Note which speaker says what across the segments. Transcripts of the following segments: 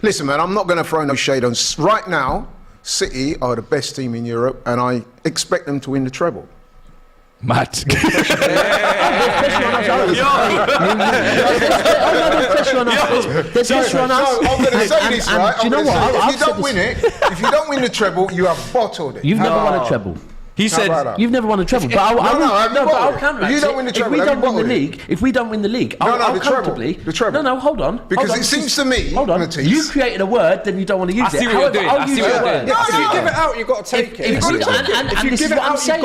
Speaker 1: Listen, man, I'm not going to throw no shade on. Right now, City are the best team in Europe, and I expect them to win the treble.
Speaker 2: Mad.
Speaker 3: There's pressure on us. There's pressure on us.
Speaker 1: So I'm going to say this, right?
Speaker 3: Do you know what?
Speaker 1: If you don't win the treble, you have bottled it.
Speaker 3: You've never won a treble.
Speaker 2: He said
Speaker 3: you've never won a treble. But I'll counter it.
Speaker 1: You don't win the treble.
Speaker 3: If we don't win the league, I'll comfortably.
Speaker 1: The treble.
Speaker 3: No, hold on.
Speaker 1: Because it seems to me,
Speaker 3: hold on. You created a word, then you don't want to use it.
Speaker 2: I see what you're doing. I see what you're doing.
Speaker 4: If you give it out, you've got to take it.
Speaker 3: And this is what I'm saying.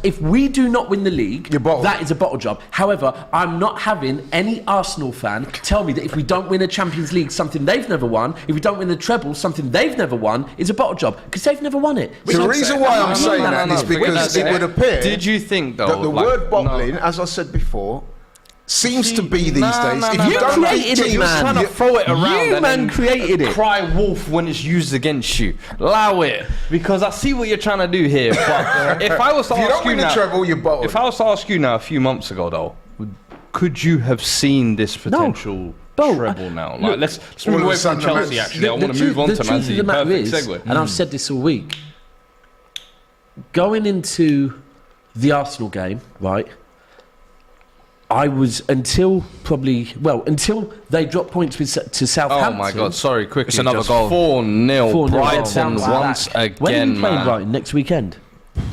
Speaker 3: If we do not win the league, that is a bottle job. However, I'm not having any Arsenal fan tell me that if we don't win a Champions League, something they've never won, if we don't win the treble, something they've never won, is a bottle job because they've never won it.
Speaker 1: The reason why I'm saying that is because it would appear
Speaker 2: Did you think, though,
Speaker 1: that the word bottling, as I said before, seems to be these days. If you don't
Speaker 3: created it, man.
Speaker 2: Trying to throw it around.
Speaker 3: You, man, created it.
Speaker 2: Cry wolf when it's used against you. Allow it, because I see what you're trying to do here. But if I was to ask you now,
Speaker 1: treble, you bottle.
Speaker 2: If I was to ask you now, a few months ago, though, could you have seen this potential? Treble now. Like, let's move away from Chelsea. Actually, I want to move on to Man City. Perfect segue.
Speaker 3: And I've said this all week. Going into the Arsenal game, right? I was until they dropped points to Southampton.
Speaker 2: Oh my God! Sorry, quickly.
Speaker 5: It's another goal.
Speaker 2: 4-0 Brighton once again.
Speaker 3: When are we playing Brighton next weekend?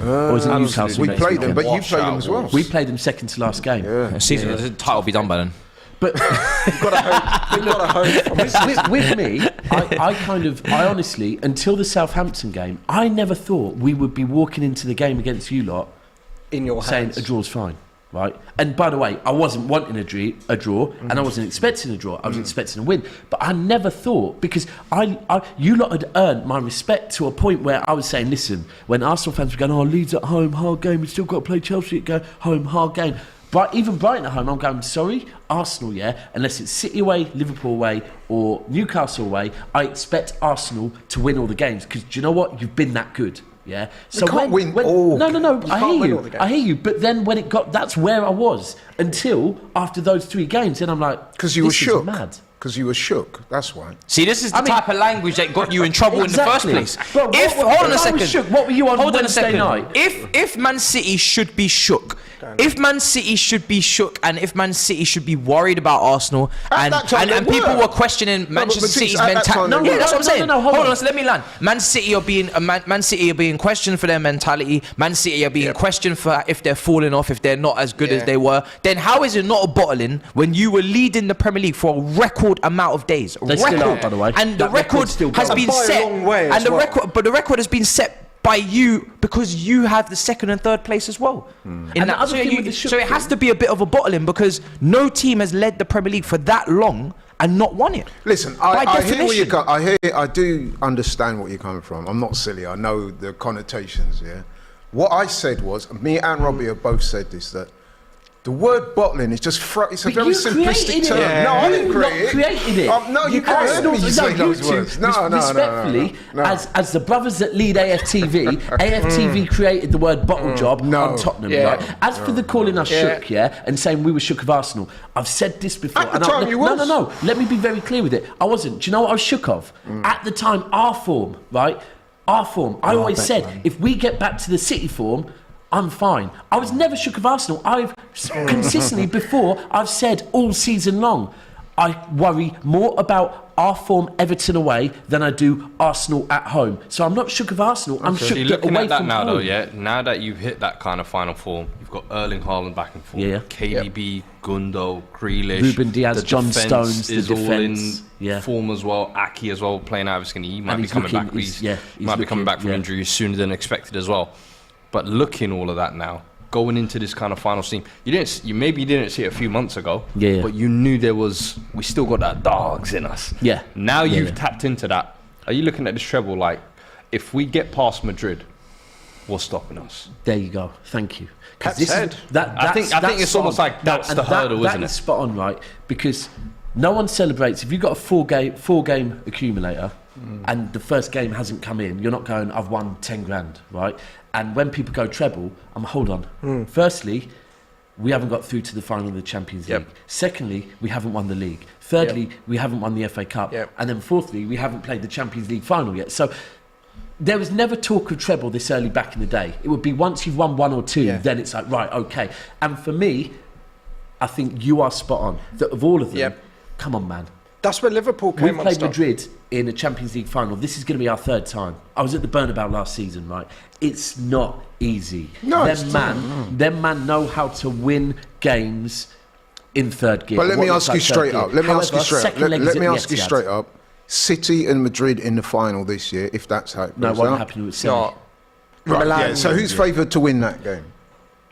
Speaker 3: Or is it Newcastle?
Speaker 1: We played them, but you played them as well.
Speaker 3: We played them second to last game.
Speaker 5: The title will be done by then.
Speaker 3: But
Speaker 4: You've got to hope.
Speaker 3: with me, I honestly, until the Southampton game, I never thought we would be walking into the game against you lot
Speaker 4: in your
Speaker 3: saying a draw's fine, right? And by the way, I wasn't wanting a draw, and I wasn't expecting a draw. I was expecting a win, but I never thought, because you lot had earned my respect to a point where I was saying, listen, when Arsenal fans were going, "Oh, Leeds at home, hard game. We still got to play Chelsea at home, hard game." But even Brighton at home, I'm going, sorry, Arsenal, unless it's City away, Liverpool away, or Newcastle away, I expect Arsenal to win all the games, because do you know what? You've been that good. Yeah.
Speaker 1: So No,
Speaker 3: I hear you. But then when it got, that's where I was until after those 3 games. And I'm like,
Speaker 1: because you were shook.
Speaker 3: Mad.
Speaker 1: Because you were shook. That's why.
Speaker 5: See, this is the type of language that got you in trouble in the first place.
Speaker 3: Bro, hold on a second. What were you on Wednesday night?
Speaker 5: If Man City should be shook, if Man City should be shook, and if Man City should be worried about Arsenal, and people were questioning Manchester City's mentality.
Speaker 3: No,
Speaker 5: that's what I'm saying.
Speaker 3: Hold on.
Speaker 5: So let me land. Man City are being questioned for their mentality. Man City are being questioned for if they're falling off, if they're not as good as they were. Then how is it not a bottling when you were leading the Premier League for a record amount of days?
Speaker 3: They still are, by the way.
Speaker 5: And the record has been set. And the record has been set by you because you have the second and third place as well. So it has to be a bit of a bottling, because no team has led the Premier League for that long and not won it.
Speaker 1: Listen, I hear where I do understand what you're coming from. I'm not silly. I know the connotations. Yeah. What I said was, me and Robbie have both said this, that the word bottling is just it's a very simplistic term.
Speaker 3: Yeah.
Speaker 1: No, I didn't create
Speaker 3: it.
Speaker 1: No, you can't heard me say those words. No.
Speaker 3: Respectfully, as the brothers that lead AFTV, AFTV created the word bottle job on Tottenham.
Speaker 1: Yeah.
Speaker 3: Right? As for the calling us shook, and saying we were shook of Arsenal, I've said this before.
Speaker 1: At the time you was.
Speaker 3: No. Let me be very clear with it. I wasn't. Do you know what I was shook of? At the time, our form, right? Our form. I always said, if we get back to the City form, I'm fine. I was never shook of Arsenal. I've consistently I've said all season long, I worry more about our form Everton away than I do Arsenal at home. So I'm not shook of Arsenal. I'm shook
Speaker 2: looking
Speaker 3: away
Speaker 2: at that
Speaker 3: from
Speaker 2: now,
Speaker 3: home.
Speaker 2: though, now that you've hit that kind of final form, you've got Erling Haaland back and forth, KDB, Gundo, Grealish,
Speaker 3: Ruben Diaz, John Stones,
Speaker 2: is
Speaker 3: the
Speaker 2: all
Speaker 3: defence
Speaker 2: in form as well. Aki as well, playing out of his skin. He might be coming back. He might be coming back from injury sooner than expected as well. But looking all of that now, going into this kind of final scene, you didn't see it a few months ago, but you knew we still got that dogs in us.
Speaker 3: Yeah.
Speaker 2: Now you've tapped into that. Are you looking at this treble like, if we get past Madrid, what's stopping us?
Speaker 3: There you go. Thank you.
Speaker 2: I think it's almost like that's the hurdle, isn't it?
Speaker 3: That is spot on, right? Because no one celebrates if you've got a four game accumulator. And the first game hasn't come in, you're not going, I've won 10 grand, right? And when people go treble, hold on. Firstly, we haven't got through to the final of the Champions League. Secondly, we haven't won the league. Thirdly, we haven't won the FA Cup. And then fourthly, we haven't played the Champions League final yet. So there was never talk of treble this early back in the day. It would be once you've won 1 or 2, then it's like, right, okay. And for me, I think you are spot on. That of all of them, come on, man.
Speaker 4: That's where Liverpool came on.
Speaker 3: We played Madrid in a Champions League final. This is going to be our 3rd time. I was at the Bernabeu last season, right? It's not easy.
Speaker 1: No,
Speaker 3: them man know how to win games in 3rd gear.
Speaker 1: But let me ask you straight up. Let me ask you straight up. City and Madrid in the final this year, if that's how it goes.
Speaker 3: No, it won't happen with City.
Speaker 1: Right, so who's favoured to win that game?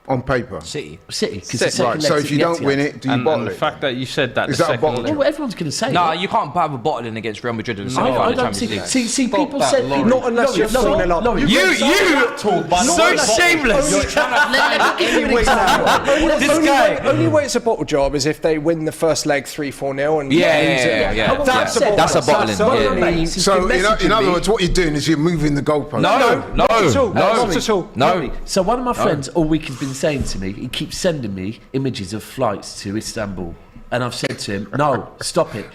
Speaker 1: On paper,
Speaker 5: City.
Speaker 1: Right. So if you don't win it, do you bottle it?
Speaker 2: The fact that you said that,
Speaker 1: is that a bottle?
Speaker 3: Well, everyone's going to say.
Speaker 5: No, you can't have a bottling against Real Madrid in the semi-final
Speaker 3: I don't
Speaker 5: Champions League.
Speaker 3: see. People said
Speaker 4: not unless you're 4-0 up.
Speaker 5: You so shameless.
Speaker 2: You're trying to find
Speaker 5: This guy.
Speaker 4: Only way it's a bottle job is if they win the first leg 3-4-0 and
Speaker 5: Yeah. That's a bottling.
Speaker 1: So in other words, what you're doing is you're moving the goalpost.
Speaker 5: Not at all. No.
Speaker 3: So one of my friends all week has been saying to me, he keeps sending me images of flights to Istanbul, and I've said to him, no, stop it.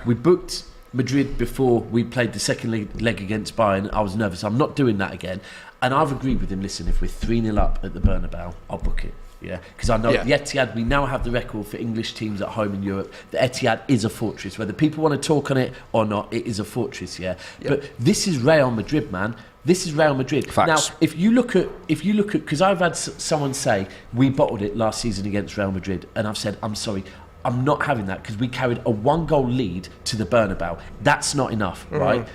Speaker 3: We booked Madrid before we played the second leg against Bayern. I was nervous. I'm not doing that again. And I've agreed with him, listen, if we're 3-0 up at the Bernabeu, I'll book it. Because I know the Etihad, we now have the record for English teams at home in Europe. The Etihad is a fortress. Whether people want to talk on it or not, it is a fortress. But this is Real Madrid, man. This is Real Madrid.
Speaker 5: Facts.
Speaker 3: Now, if you look at, because I've had someone say we bottled it last season against Real Madrid, and I've said, I'm sorry, I'm not having that because we carried a 1-goal lead to the Bernabeu. That's not enough, right?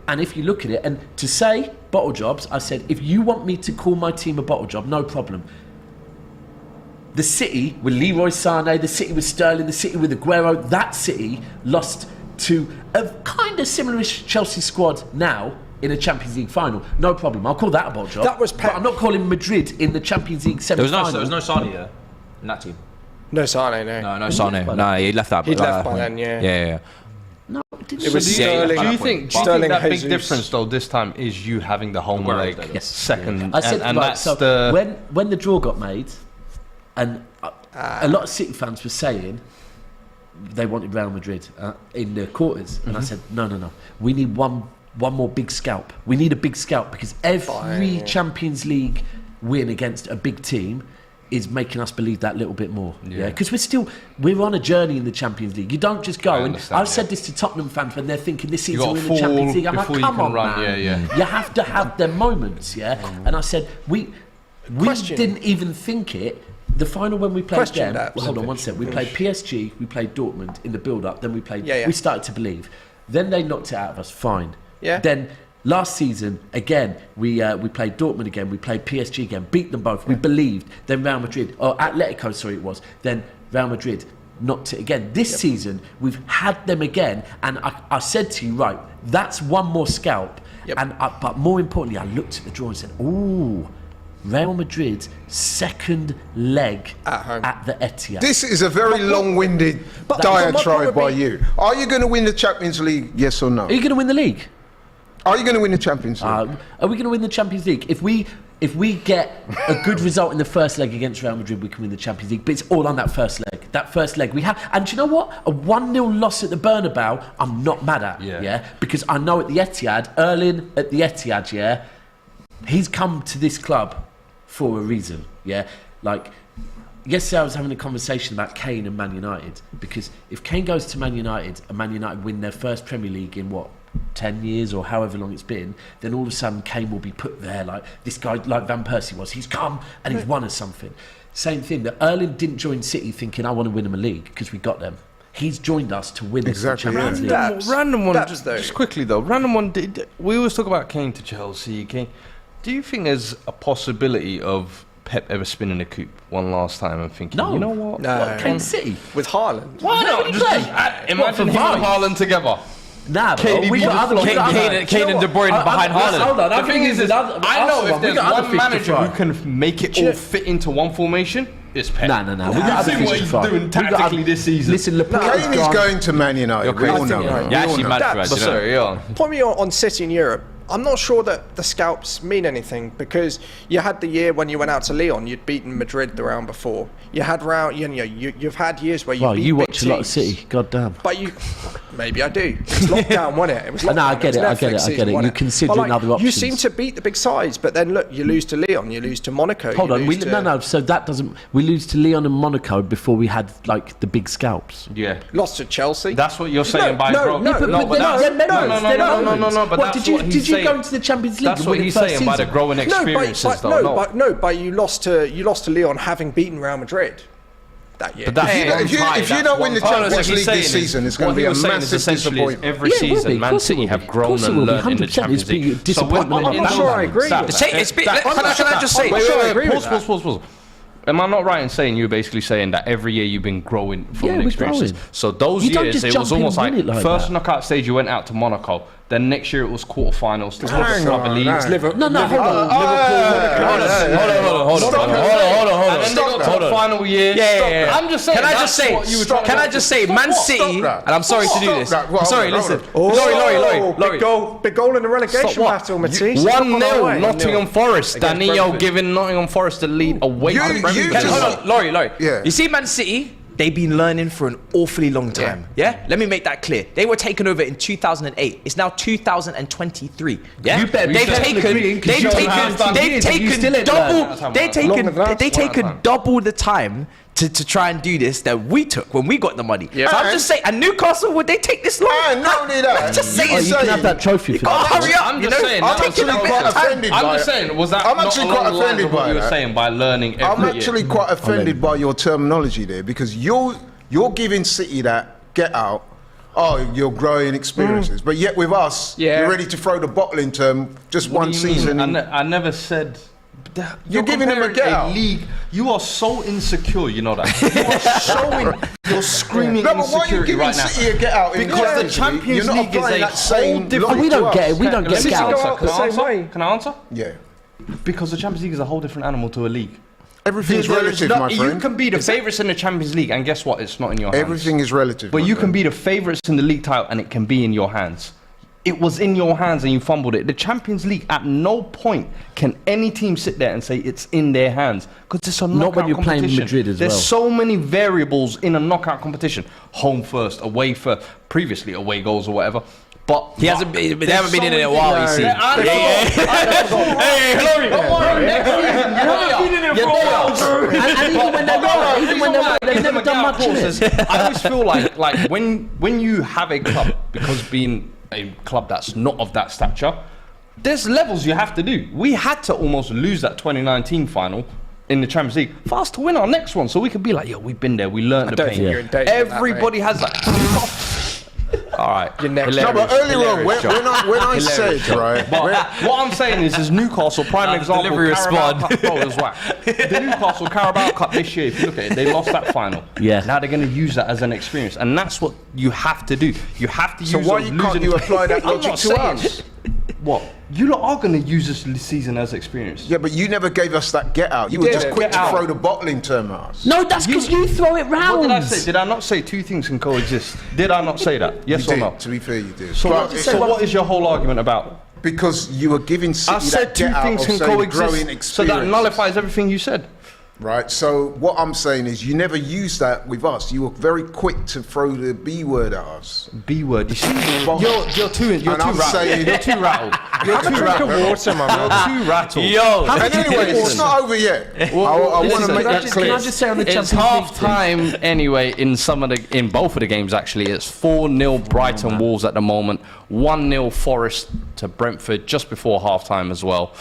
Speaker 3: And if you look at it, and to say bottle jobs, I said, if you want me to call my team a bottle job, no problem. The City with Leroy Sané, the City with Sterling, the City with Aguero, that City lost to a kind of similar-ish Chelsea squad now in a Champions League final. No problem. I'll call that a bottle job.
Speaker 4: That was
Speaker 3: but I'm not calling Madrid in the Champions League semi-final.
Speaker 5: There was no Sané there in that team.
Speaker 4: No Sané, no.
Speaker 5: No Sané. No, he left that.
Speaker 4: He'd left by then, yeah.
Speaker 3: No,
Speaker 4: it was Sterling.
Speaker 2: Do you think that big difference though this time is you having the home leg second?
Speaker 3: I said,
Speaker 2: and that's
Speaker 3: so
Speaker 2: the
Speaker 3: when the draw got made, and a lot of City fans were saying they wanted Real Madrid in the quarters, and I said no. We need one more big scalp. We need a big scalp because every Champions League win against a big team is making us believe that little bit more. Because we're on a journey in the Champions League. You don't just go, and I've said this to Tottenham fans when they're thinking this season we're in the Champions League. I'm like, come on, man. You have to have them moments, And I said, we didn't even think it. The final when we played them, hold on one sec. We played PSG, we played Dortmund in the build-up, then we played. We started to believe. Then they knocked it out of us. Fine. Then last season again, we played Dortmund again, we played PSG again, beat them both. We believed. Then Real Madrid, or Atletico, sorry it was. Then Real Madrid knocked it again. This season we've had them again, and I said to you, right, that's one more scalp. But more importantly, I looked at the draw and said, ooh. Real Madrid's second leg at the Etihad.
Speaker 1: This is a very long-winded diatribe by you. Are you going to win the Champions League, yes or no?
Speaker 3: Are you going to win the league?
Speaker 1: Are you going to win the Champions League?
Speaker 3: Are we going to win the Champions League? If we get a good result in the first leg against Real Madrid, we can win the Champions League. But it's all on that first leg. That first leg we have. And do you know what? A 1-0 loss at the Bernabeu, I'm not mad at. Because I know at the Etihad, Erling at the Etihad, he's come to this club for a reason, Like, yesterday I was having a conversation about Kane and Man United, because if Kane goes to Man United and Man United win their first Premier League in 10 years or however long it's been, then all of a sudden Kane will be put there like this guy, like Van Persie was. He's come and he's won us something. Same thing, that Erling didn't join City thinking I want to win him a league because we got them. He's joined us to win the Champions League.
Speaker 2: Random one, just quickly though, we always talk about Kane to Chelsea, Kane. Do you think there's a possibility of Pep ever spinning a coupe one last time and thinking, you know what?
Speaker 4: No.
Speaker 3: Kane City?
Speaker 4: With Haaland?
Speaker 3: Why not?
Speaker 2: Imagine him and Haaland together.
Speaker 3: Nah, bro. We got other
Speaker 5: Kane and De Bruyne behind Haaland.
Speaker 3: Hold on.
Speaker 2: The thing is, I know if there's one manager who can make it all fit into one formation, it's Pep.
Speaker 3: No. We got other
Speaker 2: things to try. What he's doing tactically this season.
Speaker 3: Listen,
Speaker 1: Kane is going to Man United. We all know.
Speaker 5: You're actually mad for us.
Speaker 4: Point me on City in Europe. I'm not sure that the scalps mean anything, because you had the year when you went out to Lyon, you'd beaten Madrid the round before. You had you've had years where you beat
Speaker 3: you
Speaker 4: big
Speaker 3: watch a lot of City, goddamn.
Speaker 4: But maybe I do. It's lockdown, wasn't it? It was lockdown.
Speaker 3: No, I get it. You're considering other options.
Speaker 4: You seem to beat the big sides, but then look, you lose to Lyon, you lose to Monaco.
Speaker 3: Hold on, so that doesn't. We lose to Lyon and Monaco before we had like the big scalps.
Speaker 2: Yeah,
Speaker 4: lost to Chelsea.
Speaker 2: That's what you're saying by
Speaker 3: no.
Speaker 2: But
Speaker 3: what did you go into the Champions League?
Speaker 2: That's what he's saying by the growing experiences,
Speaker 4: but you lost to Lyon having beaten Real Madrid that year.
Speaker 2: But
Speaker 1: if you don't win the Champions League this season, it's going to be a massive disappointment.
Speaker 2: Every season, Man City have grown and learned in the Champions League.
Speaker 4: I'm sure I agree.
Speaker 5: Can I just say?
Speaker 2: Pause. Am I not right in saying you're basically saying that every year you've been growing from the experiences? So those years, it was almost like first knockout stage you went out to Monaco. Then next year it was quarterfinals to other leagues.
Speaker 3: Hold on.
Speaker 2: And then they got to the final year.
Speaker 5: Yeah.
Speaker 2: I'm just saying.
Speaker 5: Can I just say, Man City, and I'm sorry to do this. Sorry, listen. Laurie.
Speaker 4: Big goal in the relegation battle, Matisse.
Speaker 2: 1-0 Nottingham Forest. Danilo giving Nottingham Forest the lead away from Brentford.
Speaker 5: Hold on, Laurie.
Speaker 1: Yeah.
Speaker 5: You see, Man City, they've been learning for an awfully long time. Yeah? Let me make that clear. They were taken over in 2008. It's now 2023. Yeah? They've taken double the time to try and do this that we took when we got the money. Yeah. So I'm just saying, and Newcastle, would they take this long?
Speaker 1: Not only that.
Speaker 5: Just say
Speaker 3: you can have that trophy for
Speaker 5: hurry up.
Speaker 2: I'm just saying.
Speaker 1: I'm actually quite offended by it.
Speaker 2: I'm just saying, was that
Speaker 1: I'm actually quite offended by
Speaker 2: what you were saying by learning every year?
Speaker 1: I'm actually quite offended by your terminology there, because you're giving City that get out. Oh, you're growing experiences, but yet with us, you're ready to throw the bottle in term just one season.
Speaker 2: I never said.
Speaker 1: You're giving them a get out.
Speaker 2: League. You are so insecure, you know that. You're screaming
Speaker 1: no, but why are you giving
Speaker 2: right now.
Speaker 1: City a get out?
Speaker 2: Because the Champions League is a whole different.
Speaker 3: We don't get it. We don't get
Speaker 2: Can I answer?
Speaker 1: Yeah.
Speaker 2: Because the Champions League is a whole different animal to a league.
Speaker 1: Everything's relative, my friend.
Speaker 2: You can be the favourites in the Champions League, and guess what? It's not in your hands.
Speaker 1: Everything is relative.
Speaker 2: But you can be the favourites in the league title, and it can be in your hands. It was in your hands and you fumbled it. The Champions League, at no point can any team sit there and say it's in their hands, because it's a knockout competition. Not when you're playing Madrid as well. There's so many variables in a knockout competition. Home first, away first, previously away goals or whatever. But
Speaker 5: they haven't been in it a while, you see.
Speaker 2: Hey, Laurie, don't worry. Next season, you haven't been in it for a while, bro. And even when they're right, they've never done much in it. I always feel like when you have a club, because being a club that's not of that stature, there's levels you have to do. We had to almost lose that 2019 final in the Champions League for us to win our next one, so we could be like, yo, we've been there, we learned the pain. Everybody has that. All right.
Speaker 1: No, but earlier on, when I said, right,
Speaker 2: what I'm saying is Newcastle, prime example, delivery Carabao Cup, bro, it was whack. The Newcastle Carabao Cup this year, if you look at it, they lost that final.
Speaker 3: Yeah.
Speaker 2: Now they're going to use that as an experience, and that's what you have to do. You have to use.
Speaker 1: So why can't you apply that logic to us?
Speaker 2: What? You lot are going to use this season as experience.
Speaker 1: Yeah, but you never gave us that get out. You were just quick to throw the bottle in term at us.
Speaker 3: No, that's because you throw it round.
Speaker 2: What did I say? Did I not say two things can coexist? Did I not say that? Yes or no?
Speaker 1: To be fair, you did.
Speaker 2: So what is your whole argument about?
Speaker 1: Because you were giving City
Speaker 2: I said two things can coexist. So that nullifies everything you said.
Speaker 1: Right, so what I'm saying is you never used that with us. You were very quick to throw the B word at us.
Speaker 2: B word. You see, you're too rattled. You're too rattled. You're too rattled. You're too rattled.
Speaker 5: Yo.
Speaker 1: And anyway, it's not over yet. I want to make that clear.
Speaker 3: Can I just say on the Champions
Speaker 2: League? It's half time anyway. In both of the games actually, it's 4-0 Brighton Wolves at the moment. 1-0 Forest to Brentford just before half time as well.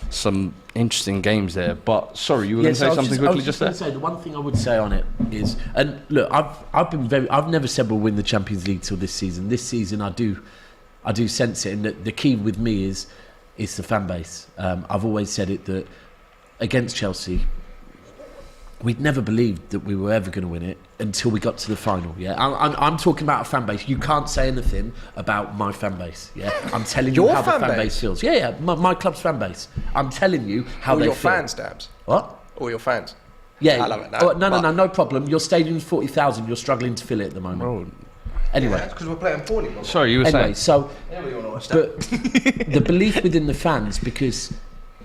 Speaker 2: Some interesting games there, but sorry, you were going to say something quickly just there.
Speaker 3: The one thing I would say on it is, and look, I've never said we'll win the Champions League till this season. This season, I do sense it, and the key with me is the fan base. I've always said it that against Chelsea, we'd never believed that we were ever going to win it until we got to the final. Yeah, I'm talking about a fan base. You can't say anything about my fan base. Yeah, I'm telling you how the fan base feels. Yeah, my club's fan base. I'm telling you how they feel.
Speaker 4: All your fans, Daps.
Speaker 3: What?
Speaker 4: All your fans.
Speaker 3: Yeah,
Speaker 4: I love it. No,
Speaker 3: no problem. Your stadium's 40,000. You're struggling to fill it at the moment.
Speaker 2: Bro,
Speaker 3: Anyway,
Speaker 5: that's because we're playing poorly.
Speaker 2: Sorry, you were saying.
Speaker 3: So, but the belief within the fans, because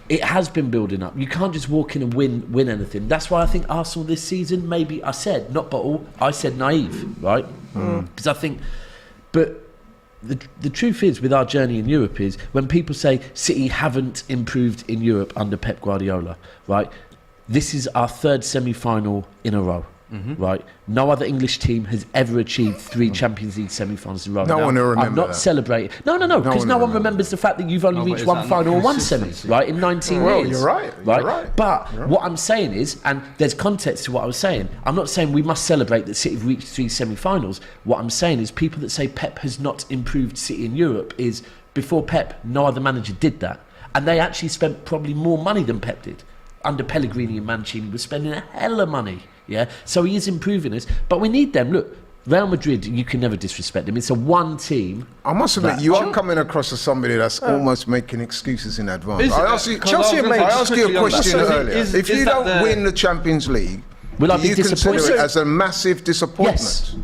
Speaker 3: it has been building up. You can't just walk in and win anything. That's why I think Arsenal this season, maybe I said not bottle, I said naive, right? Because I think, but the truth is, with our journey in Europe, is when people say City haven't improved in Europe under Pep Guardiola, right? This is our third semi-final in a row. Right, no other English team has ever achieved 3 Champions League semi-finals in a row.
Speaker 1: No one will remember
Speaker 3: I'm not
Speaker 1: that.
Speaker 3: celebrating. No, because no one remembers the fact that you've only reached one final and one semi, right, in 19 years.
Speaker 1: You're right.
Speaker 3: But what I'm saying is, and there's context to what I was saying, I'm not saying we must celebrate that City have reached 3 semi-finals. What I'm saying is people that say Pep has not improved City in Europe is, before Pep, no other manager did that. And they actually spent probably more money than Pep did. Under Pellegrini and Mancini was spending a hell of money. Yeah, so he is improving us, but we need them. Look, Real Madrid, you can never disrespect them. It's a one team.
Speaker 1: I must admit, you are coming across as somebody that's almost making excuses in advance. I asked you a question earlier. If you don't win the Champions League,
Speaker 3: will I be disappointed?
Speaker 1: Consider it as a massive disappointment?
Speaker 3: Yes.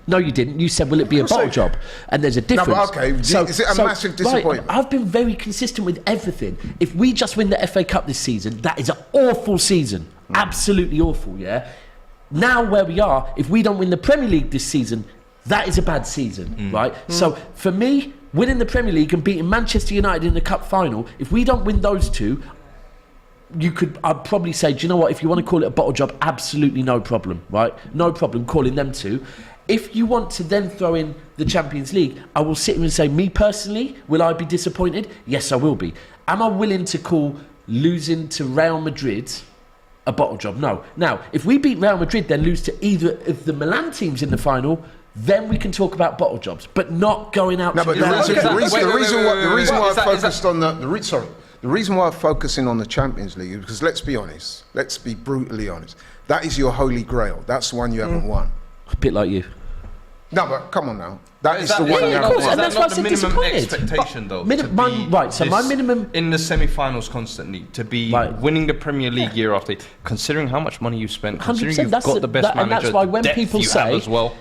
Speaker 3: No, you didn't. You said, will it be a bottle job? And there's a difference.
Speaker 1: No, but okay, is it a massive disappointment?
Speaker 3: Right, I've been very consistent with everything. If we just win the FA Cup this season, that is an awful season. Absolutely awful, yeah? Now where we are, if we don't win the Premier League this season, that is a bad season, right? So for me, winning the Premier League and beating Manchester United in the Cup final, if we don't win those two, I'd probably say, do you know what, if you want to call it a bottle job, absolutely no problem, right? No problem calling them two. If you want to then throw in the Champions League, I will sit here and say, me personally, will I be disappointed? Yes, I will be. Am I willing to call losing to Real Madrid a bottle job? No. Now, if we beat Real Madrid, then lose to either of the Milan teams in the final, then we can talk about bottle jobs, but not going out.
Speaker 1: No, but the reason why I focused on the reason why I'm focusing on the Champions League is because let's be honest, let's be brutally honest. That is your holy grail. That's the one you haven't won.
Speaker 3: A bit like you.
Speaker 1: No, but come on now. That is the one you haven't won.
Speaker 2: And that's not the minimum expectation, though.
Speaker 3: My minimum
Speaker 2: in the semi-finals constantly to be winning the Premier League year after year, considering how much money you spent, considering you've got the best manager, and that's why when people say as well.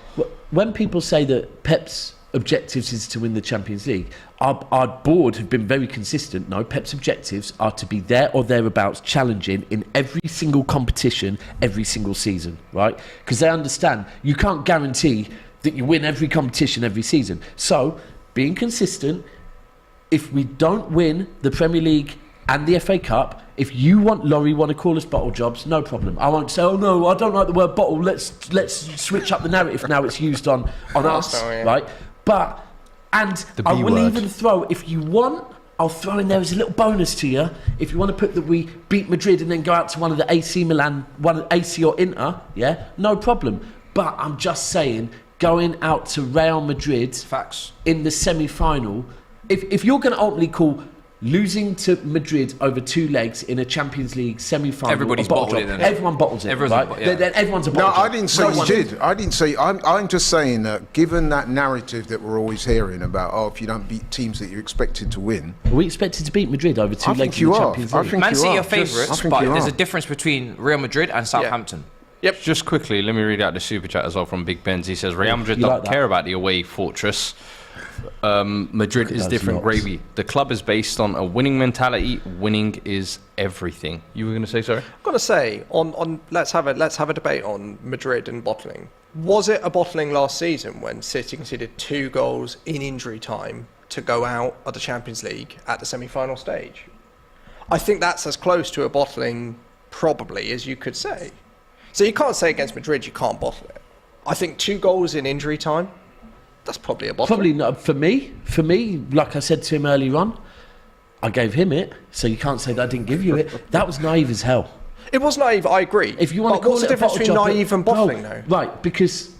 Speaker 3: When people say that Pep's objectives is to win the Champions League, our board have been very consistent. No, Pep's objectives are to be there or thereabouts, challenging in every single competition, every single season, right? Because they understand you can't guarantee that you win every competition every season. So, being consistent, if we don't win the Premier League and the FA Cup, if you Laurie want to call us bottle jobs, no problem. I won't say, oh no, I don't like the word bottle, let's switch up the narrative now it's used on us, right? But, and I will even throw, if you want, I'll throw in there as a little bonus to you. If you want to put that we beat Madrid and then go out to one of the AC Milan, one AC or Inter, yeah, no problem. But I'm just saying, going out to Real Madrid in the semi-final, if you're going to ultimately call losing to Madrid over 2 legs in a Champions League semi-final,
Speaker 5: everybody's bottled it.
Speaker 3: Everyone bottles it, right? Then everyone's a bottle job.
Speaker 1: No, I didn't say you did. I didn't say. I'm just saying that given that narrative that we're always hearing about, if you don't beat teams that you're expected to win,
Speaker 3: we expected to beat Madrid over 2 legs in the Champions League.
Speaker 5: Man City are favourites, but there's a difference between Real Madrid and Southampton.
Speaker 2: Yep. Just quickly, let me read out the super chat as well from Big Benz. He says, Real Madrid don't care about the away fortress. Madrid is different gravy. The club is based on a winning mentality. Winning is everything. You were going to say, sorry?
Speaker 4: I'm going to say, let's have a debate on Madrid and bottling. Was it a bottling last season when City conceded 2 goals in injury time to go out of the Champions League at the semi-final stage? I think that's as close to a bottling probably as you could say. So you can't say against Madrid you can't bottle it. I think 2 goals in injury time, that's probably a bottle.
Speaker 3: Probably not. For me, like I said to him earlier on, I gave him it, so you can't say that I didn't give you it. That was naive as hell.
Speaker 4: It was naive, I agree.
Speaker 3: If you want to call
Speaker 4: what's the difference between naive and bottling, though?
Speaker 3: Right, because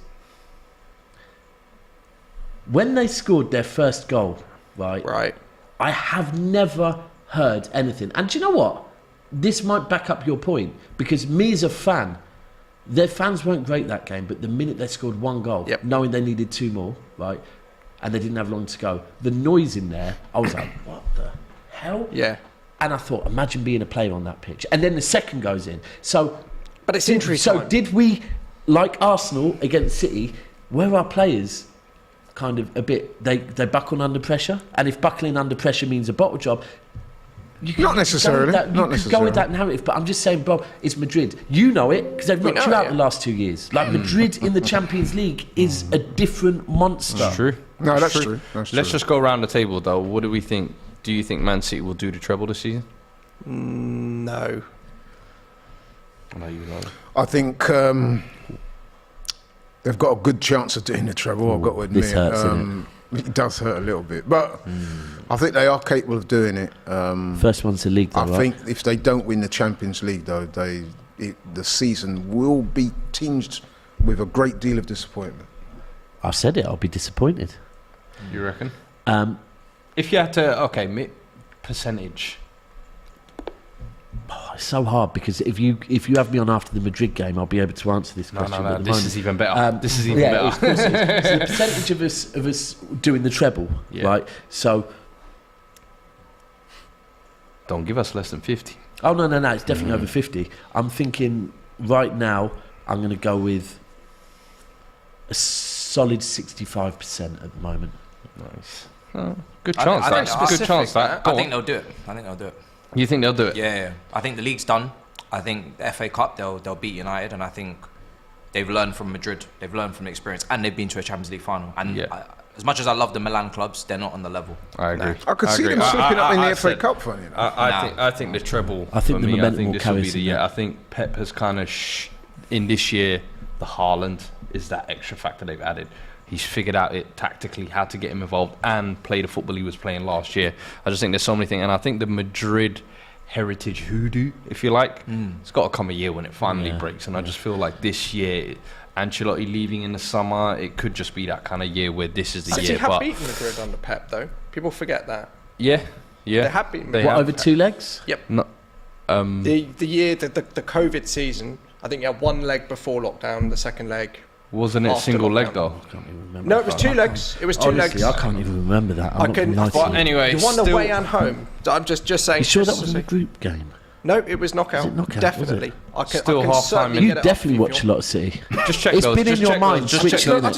Speaker 3: when they scored their first goal, right, I have never heard anything. And do you know what? This might back up your point, because me as a fan, their fans weren't great that game, but the minute they scored 1 goal, knowing they needed 2 more, right, and they didn't have long to go, the noise in there, I was like, what the hell?
Speaker 4: Yeah.
Speaker 3: And I thought, imagine being a player on that pitch. And then the second goes in.
Speaker 4: But it's injury time.
Speaker 3: So did we, like Arsenal against City, where our players kind of a bit. They buckle under pressure, and if buckling under pressure means a bottle job.
Speaker 1: Not necessarily.
Speaker 3: Go with that narrative, but I'm just saying, bro, it's Madrid. You know it because they've knocked you out the last 2 years. Like Madrid in the Champions League is a different monster.
Speaker 2: That's true.
Speaker 1: No, that's true.
Speaker 2: Let's just go around the table though. What do we think? Do you think Man City will do the treble this season?
Speaker 4: No.
Speaker 1: I think they've got a good chance of doing the treble. I've got to admit.
Speaker 3: This hurts, doesn't
Speaker 1: it does hurt a little bit, but I think they are capable of doing it.
Speaker 3: First one's the league, though,
Speaker 1: I think if they don't win the Champions League, though, the season will be tinged with a great deal of disappointment.
Speaker 3: I've said it. I'll be disappointed.
Speaker 2: You reckon? If you had to, percentage.
Speaker 3: Oh, it's so hard because if you have me on after the Madrid game, I'll be able to answer this question.
Speaker 2: No, this is even better. This is even better.
Speaker 3: Of course it is. So the percentage of us doing the treble, right? So
Speaker 2: don't give us less than 50.
Speaker 3: Oh no, it's definitely over 50. I'm thinking right now I'm going to go with a solid 65% at the moment.
Speaker 2: Nice. Good chance.
Speaker 6: I think they'll do it.
Speaker 2: You think they'll do it?
Speaker 6: Yeah. I think the league's done. I think the FA Cup they'll beat United, and I think they've learned from Madrid. They've learned from the experience, and they've been to a Champions League final. And as much as I love the Milan clubs, they're not on the level.
Speaker 2: I agree.
Speaker 1: I could see them slipping up in the FA Cup final.
Speaker 2: I think the treble.
Speaker 3: I think
Speaker 2: for
Speaker 3: the
Speaker 2: me,
Speaker 3: momentum
Speaker 2: I think
Speaker 3: will
Speaker 2: this
Speaker 3: carry
Speaker 2: will be the year. I think Pep has kind of in this year. The Haaland is that extra factor they've added. He's figured out it tactically how to get him involved and play the football he was playing last year. I just think there's so many things, and I think the Madrid heritage hoodoo, if you like, it's got to come a year when it finally breaks. And I just feel like this year, Ancelotti leaving in the summer, it could just be that kind of year where this is the year.
Speaker 4: They have beaten Madrid under Pep, though. People forget that.
Speaker 2: Yeah.
Speaker 4: They have beaten Madrid.
Speaker 3: Over 2 legs?
Speaker 4: Yep.
Speaker 2: No,
Speaker 4: the year, the COVID season, I think you had 1 leg before lockdown, the second leg.
Speaker 2: Wasn't it single leg though?
Speaker 3: I can't even remember.
Speaker 4: No, it was 2 legs. It was 2 legs.
Speaker 3: I can't even remember that.
Speaker 2: But anyway,
Speaker 4: you won away and home. I'm just saying.
Speaker 3: You sure that was a group game?
Speaker 4: No, it was knockout.
Speaker 3: Was it knockout?
Speaker 4: Definitely.
Speaker 2: Still half time.
Speaker 3: You definitely watch a lot of City.
Speaker 2: Just check
Speaker 3: it's
Speaker 2: those.
Speaker 3: been in your mind.
Speaker 2: Just check those.